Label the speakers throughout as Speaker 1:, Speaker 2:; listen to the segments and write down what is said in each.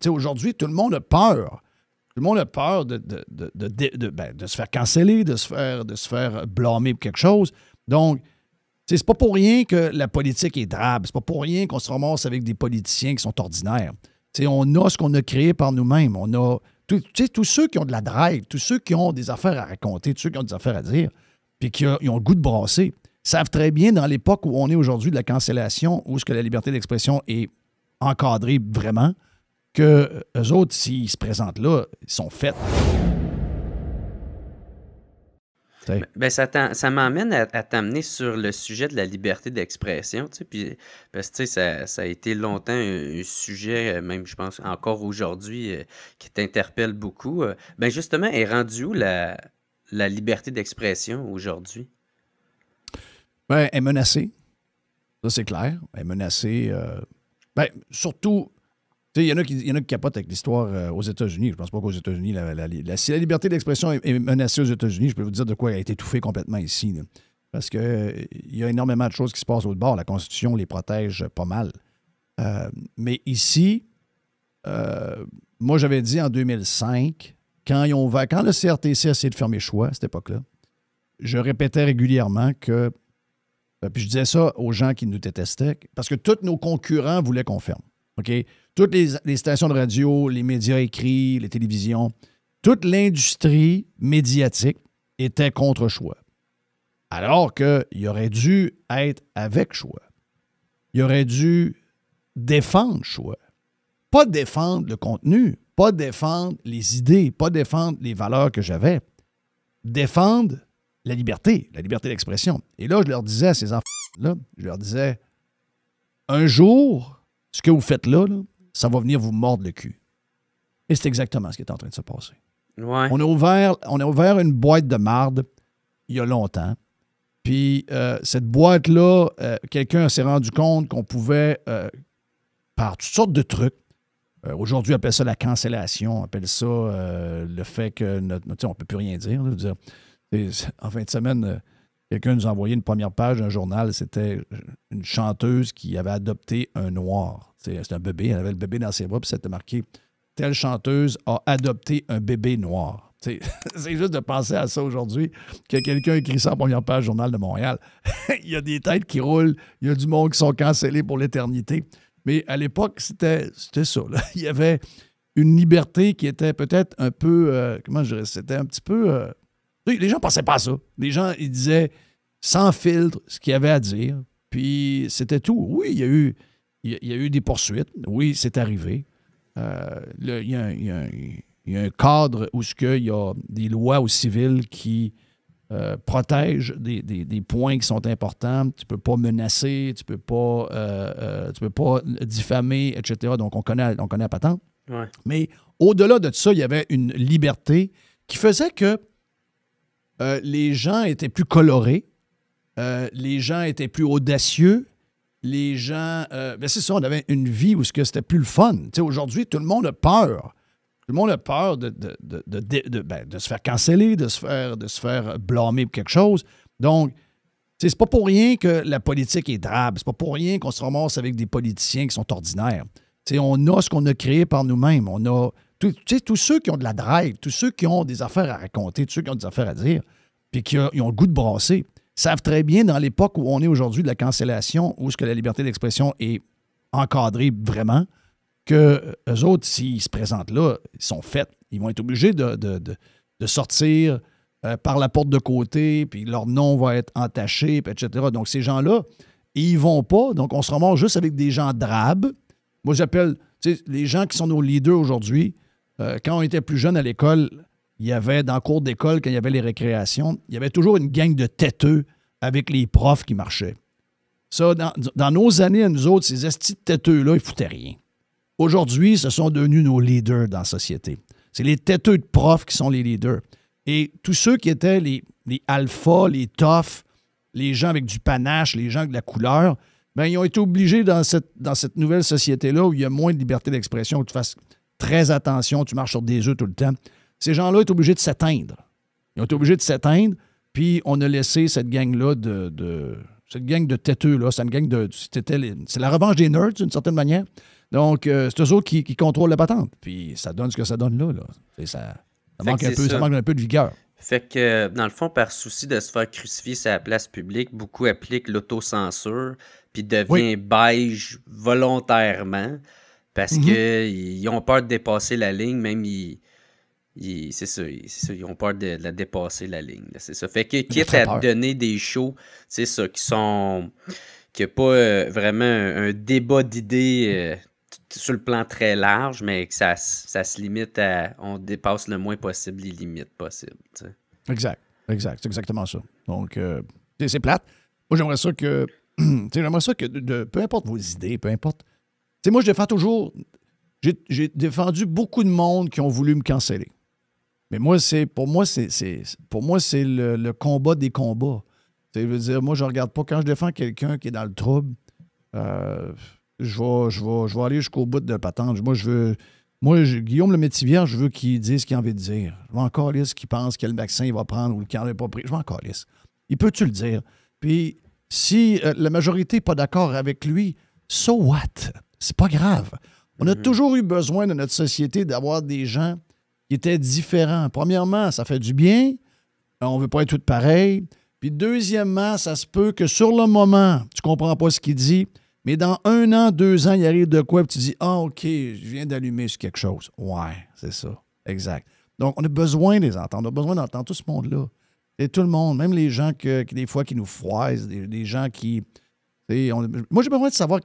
Speaker 1: Tu sais, aujourd'hui, tout le monde a peur. Tout le monde a peur de se faire canceller, de se faire blâmer pour quelque chose. Donc, c'est pas pour rien que la politique est drabe. C'est pas pour rien qu'on se ramasse avec des politiciens qui sont ordinaires. T'sais, on a ce qu'on a créé par nous-mêmes. On a tous ceux qui ont de la drive, tous ceux qui ont des affaires à raconter, tous ceux qui ont des affaires à dire, puis qui ont le goût de brasser, savent très bien dans l'époque où on est aujourd'hui de la cancellation, où est-ce que la liberté d'expression est encadrée vraiment, que eux autres, s'ils se présentent là, ils sont faits.
Speaker 2: Ben, ça m'emmène à t'amener sur le sujet de la liberté d'expression, tu sais, puis parce que tu sais, ça a été longtemps un sujet, même je pense encore aujourd'hui, qui t'interpelle beaucoup. Ben justement, est rendu où la liberté d'expression aujourd'hui?
Speaker 1: Ben, elle est menacée. Ça, c'est clair. Elle est menacée. Surtout, tu sais, il y en a qui capotent avec l'histoire aux États-Unis. Je pense pas qu'aux États-Unis, si la liberté d'expression est menacée aux États-Unis, je peux vous dire de quoi elle a été étouffée complètement ici. Là. Parce qu'il y a énormément de choses qui se passent au bord. La Constitution les protège pas mal. Mais ici, moi, j'avais dit en 2005, quand le CRTC a essayé de fermer choix à cette époque-là, je répétais régulièrement que puis je disais ça aux gens qui nous détestaient, parce que tous nos concurrents voulaient qu'on ferme. OK? Toutes les stations de radio, les médias écrits, les télévisions, toute l'industrie médiatique était contre choix. Alors qu'il aurait dû être avec choix. Il aurait dû défendre choix. Pas défendre le contenu, pas défendre les idées, pas défendre les valeurs que j'avais. Défendre la liberté d'expression. Et là, je leur disais à ces enfants-là, je leur disais, un jour, ce que vous faites là, ça va venir vous mordre le cul. Et c'est exactement ce qui est en train de se passer.
Speaker 2: Ouais.
Speaker 1: On a ouvert une boîte de marde il y a longtemps. Puis cette boîte-là, quelqu'un s'est rendu compte qu'on pouvait, par toutes sortes de trucs, aujourd'hui, on appelle ça la cancellation, on appelle ça le fait que on ne peut plus rien dire. Là, en fin de semaine, quelqu'un nous a envoyé une première page d'un journal. C'était une chanteuse qui avait adopté un noir. C'était un bébé. Elle avait le bébé dans ses bras, puis c'était marqué « Telle chanteuse a adopté un bébé noir ». C'est juste de penser à ça aujourd'hui, que quelqu'un écrit ça en première page du Journal de Montréal. Il y a des têtes qui roulent, il y a du monde qui sont cancellés pour l'éternité. Mais à l'époque, c'était ça. Là. Il y avait une liberté qui était peut-être un peu, comment je dirais, c'était un petit peu... les gens ne pensaient pas à ça. Les gens, ils disaient sans filtre ce qu'il y avait à dire, puis c'était tout. Oui, il y a eu des poursuites. Oui, c'est arrivé. Il y a un cadre où il y a des lois au civil qui protègent des points qui sont importants. Tu ne peux pas menacer, tu ne peux pas diffamer, etc. Donc, on connaît la patente.
Speaker 2: Ouais.
Speaker 1: Mais au-delà de ça, il y avait une liberté qui faisait que les gens étaient plus colorés, les gens étaient plus audacieux, les gens... c'est ça, on avait une vie où c'était plus le fun. Tu sais, aujourd'hui, tout le monde a peur. Tout le monde a peur de se faire canceller, de se faire blâmer pour quelque chose. Donc, c'est pas pour rien que la politique est drabe. C'est pas pour rien qu'on se ramasse avec des politiciens qui sont ordinaires. Tu sais, on a ce qu'on a créé par nous-mêmes. On a... tous ceux qui ont de la drive, tous ceux qui ont des affaires à raconter, tous ceux qui ont des affaires à dire, puis qui ont le goût de brasser, savent très bien dans l'époque où on est aujourd'hui de la cancellation, où est-ce que la liberté d'expression est encadrée vraiment, que eux autres, s'ils se présentent là, ils sont faits. Ils vont être obligés de sortir par la porte de côté, puis leur nom va être entaché, puis etc. Donc, ces gens-là, ils vont pas. Donc, on se ramasse juste avec des gens drabes. Moi, j'appelle les gens qui sont nos leaders aujourd'hui. Quand on était plus jeune à l'école, il y avait, dans le cours d'école, quand il y avait les récréations, il y avait toujours une gang de têteux avec les profs qui marchaient. Ça, dans nos années, à nous autres, ces estis de têteux-là, ils foutaient rien. Aujourd'hui, ce sont devenus nos leaders dans la société. C'est les têteux de profs qui sont les leaders. Et tous ceux qui étaient les alphas, les toughs, les gens avec du panache, les gens avec de la couleur, bien, ils ont été obligés dans cette nouvelle société-là où il y a moins de liberté d'expression, où tu fasses très attention, tu marches sur des œufs tout le temps. Ces gens-là sont obligés de s'éteindre. Ils ont été obligés de s'éteindre, puis on a laissé cette gang-là cette gang de têteux-là, c'est la revanche des nerds, d'une certaine manière. Donc, c'est eux autres qui contrôlent la patente. Puis ça donne ce que ça donne là. Ça manque un peu de vigueur.
Speaker 2: Fait que, dans le fond, par souci de se faire crucifier sur la place publique, beaucoup appliquent l'autocensure, puis deviennent beige volontairement, parce qu'ils ont peur de dépasser la ligne, même c'est ça, ils ont peur de la dépasser, la ligne. Là, c'est ça. Fait que, quitte à donner des shows, c'est ça, qui a pas vraiment un débat d'idées sur le plan très large, mais que ça se limite à... On dépasse le moins possible les limites possibles. T'sais.
Speaker 1: Exact. C'est exactement ça. Donc, c'est plate. Moi, j'aimerais ça que... peu importe vos idées, peu importe... moi, je défends toujours... J'ai défendu beaucoup de monde qui ont voulu me canceller. Mais pour moi, c'est le combat des combats. Je veux dire, moi, je regarde pas... Quand je défends quelqu'un qui est dans le trouble... je vais aller jusqu'au bout de la patente. Guillaume le Métivier, je veux qu'il dise ce qu'il a envie de dire. Je veux encore lire ce qu'il pense, quel vaccin il va prendre ou lequel il n'a pas pris. Je veux encore lire. Il peut-tu le dire? Puis, si la majorité n'est pas d'accord avec lui, so what? C'est pas grave. On a toujours eu besoin de notre société d'avoir des gens qui étaient différents. Premièrement, ça fait du bien. On ne veut pas être tous pareils. Puis deuxièmement, ça se peut que sur le moment, tu ne comprends pas ce qu'il dit, mais dans 1 an, 2 ans, il arrive de quoi? Puis tu dis, OK, je viens d'allumer sur quelque chose. Ouais, c'est ça. Exact. Donc, on a besoin de les entendre. On a besoin d'entendre tout ce monde-là. Et tout le monde, même les gens des fois qui nous froissent, des gens qui... moi, j'ai besoin de savoir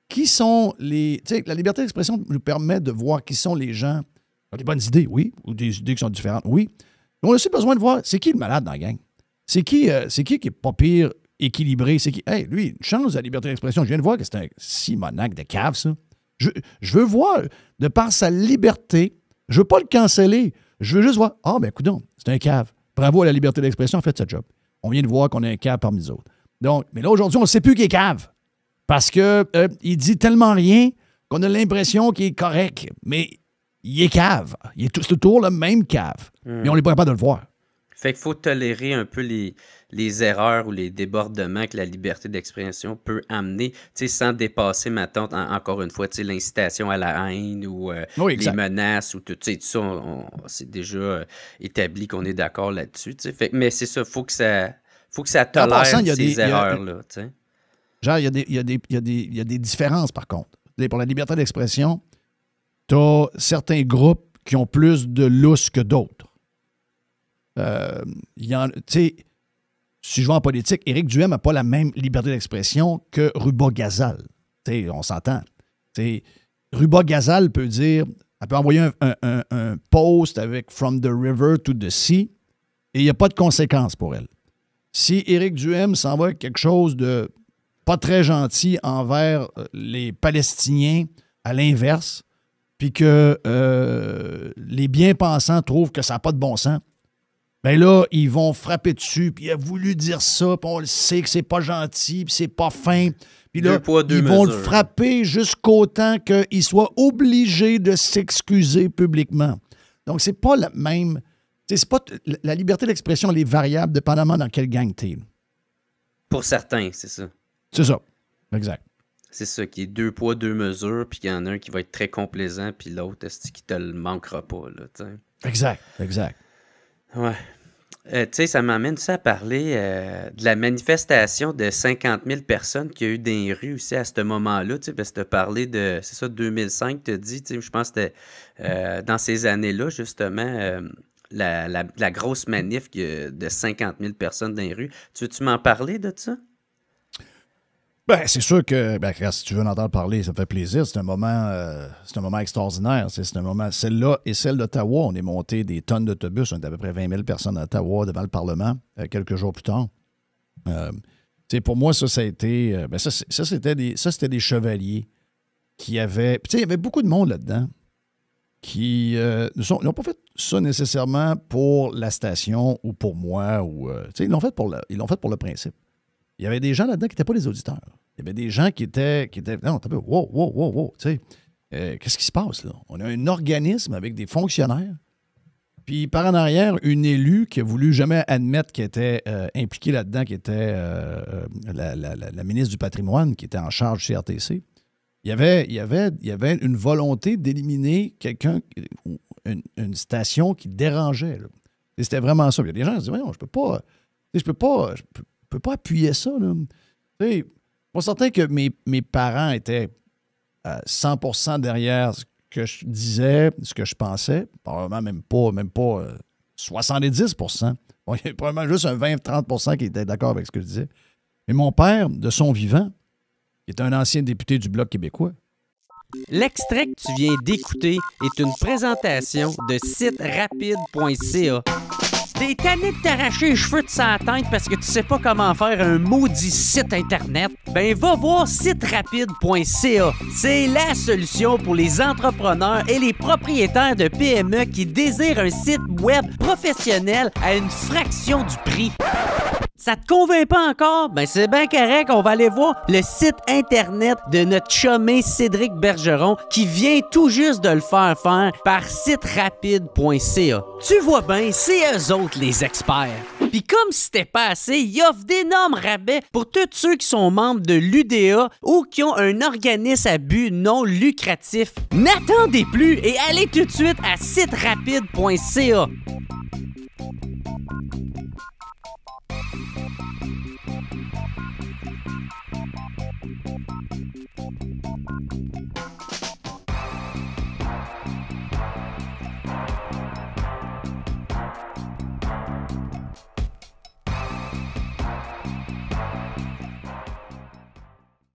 Speaker 1: qui sont les... Tu sais, la liberté d'expression nous permet de voir qui sont les gens qui ont des bonnes idées, oui, ou des idées qui sont différentes, oui. Mais on a aussi besoin de voir c'est qui le malade dans la gang. C'est qui est pas pire équilibré. C'est qui? Hey, lui, une chance de la liberté d'expression. Je viens de voir que c'est un simonac de cave, ça. Je veux voir, de par sa liberté, je veux pas le canceller. Je veux juste voir, ben coudonc, c'est un cave. Bravo à la liberté d'expression, fait sa job. On vient de voir qu'on a un cave parmi les autres. Donc, mais là, aujourd'hui, on ne sait plus qui est cave. Parce que il dit tellement rien qu'on a l'impression qu'il est correct. Mais il est cave. Il est toujours le même cave. Mais on n'est pas capable de le voir.
Speaker 2: Fait qu'il faut tolérer un peu les erreurs ou les débordements que la liberté d'expression peut amener, sans dépasser, maintenant, encore une fois, l'incitation à la haine ou les menaces ou tout ça. C'est déjà établi qu'on est d'accord là-dessus. Mais c'est ça, faut que ça tolère ces erreurs-là.
Speaker 1: Genre, il y a des différences, par contre. Pour la liberté d'expression, tu as certains groupes qui ont plus de lousse que d'autres. Si je vais en politique, Éric Duhem n'a pas la même liberté d'expression que Ruba Gazal. On s'entend. Ruba Gazal peut dire, elle peut envoyer un post avec From the River to the Sea et il n'y a pas de conséquences pour elle. Si Éric Duhem s'envoie avec quelque chose de pas très gentil envers les Palestiniens, à l'inverse, puis que les bien-pensants trouvent que ça n'a pas de bon sens, bien là, ils vont frapper dessus, puis il a voulu dire ça, puis on le sait que c'est pas gentil, puis c'est pas fin. Puis là, ils vont le frapper jusqu'au temps qu'il soit obligé de s'excuser publiquement. Donc, c'est pas la même... C'est pas la liberté d'expression, elle est variable dépendamment dans quelle gang t'es.
Speaker 2: Pour certains, c'est ça.
Speaker 1: C'est ça. Exact.
Speaker 2: C'est ça, qui est 2 poids, 2 mesures, puis qu'il y en a un qui va être très complaisant, puis l'autre, qui te le manquera pas, là, t'sais.
Speaker 1: Exact.
Speaker 2: Ouais. Ça m'amène ça à parler de la manifestation de 50 000 personnes qu'il y a eu dans les rues aussi à ce moment-là, parce que tu as parlé de, c'est ça, 2005, tu as dit, je pense que c'était dans ces années-là, justement, la grosse manif de 50 000 personnes dans les rues. Tu veux-tu m'en parler de ça?
Speaker 1: Ben, c'est sûr que, si tu veux en entendre parler, ça me fait plaisir. C'est un moment extraordinaire. C'est un moment, celle-là et celle d'Ottawa, on est monté des tonnes d'autobus. On est à peu près 20 000 personnes à Ottawa devant le Parlement quelques jours plus tard. Pour moi, ça a été... c'était des chevaliers qui avaient... Puis, il y avait beaucoup de monde là-dedans qui n'ont pas fait ça nécessairement pour la station ou pour moi. Ils l'ont fait pour le principe. Il y avait des gens là-dedans qui n'étaient pas des auditeurs. Il y avait des gens qui étaient non, t'as peu, wow, qu'est-ce qui se passe là? On a un organisme avec des fonctionnaires, puis par en arrière, une élue qui a voulu jamais admettre qu'elle était impliquée là-dedans, qui était la ministre du Patrimoine, qui était en charge chez RTC. il y avait une volonté d'éliminer quelqu'un, une station qui dérangeait. Là. Et c'était vraiment ça. Il y a des gens qui se disent, je peux pas appuyer ça. Là. Moi, certain que mes parents étaient 100% derrière ce que je disais, ce que je pensais. Probablement même pas 70%. Bon, il y a probablement juste un 20-30% qui était d'accord avec ce que je disais. Mais mon père, de son vivant, qui est un ancien député du Bloc québécois.
Speaker 2: L'extrait que tu viens d'écouter est une présentation de siterapide.ca. T'es tanné de t'arracher les cheveux de sa tête parce que tu sais pas comment faire un maudit site Internet? Ben, va voir siterapide.ca. C'est la solution pour les entrepreneurs et les propriétaires de PME qui désirent un site web professionnel à une fraction du prix. Ça te convainc pas encore? Ben c'est bien correct, on va aller voir le site Internet de notre chumé Cédric Bergeron qui vient tout juste de le faire par siterapide.ca. Tu vois bien, c'est eux autres les experts. Puis comme si c'était pas assez, ils offrent d'énormes rabais pour tous ceux qui sont membres de l'UDA ou qui ont un organisme à but non lucratif. N'attendez plus et allez tout de suite à siterapide.ca.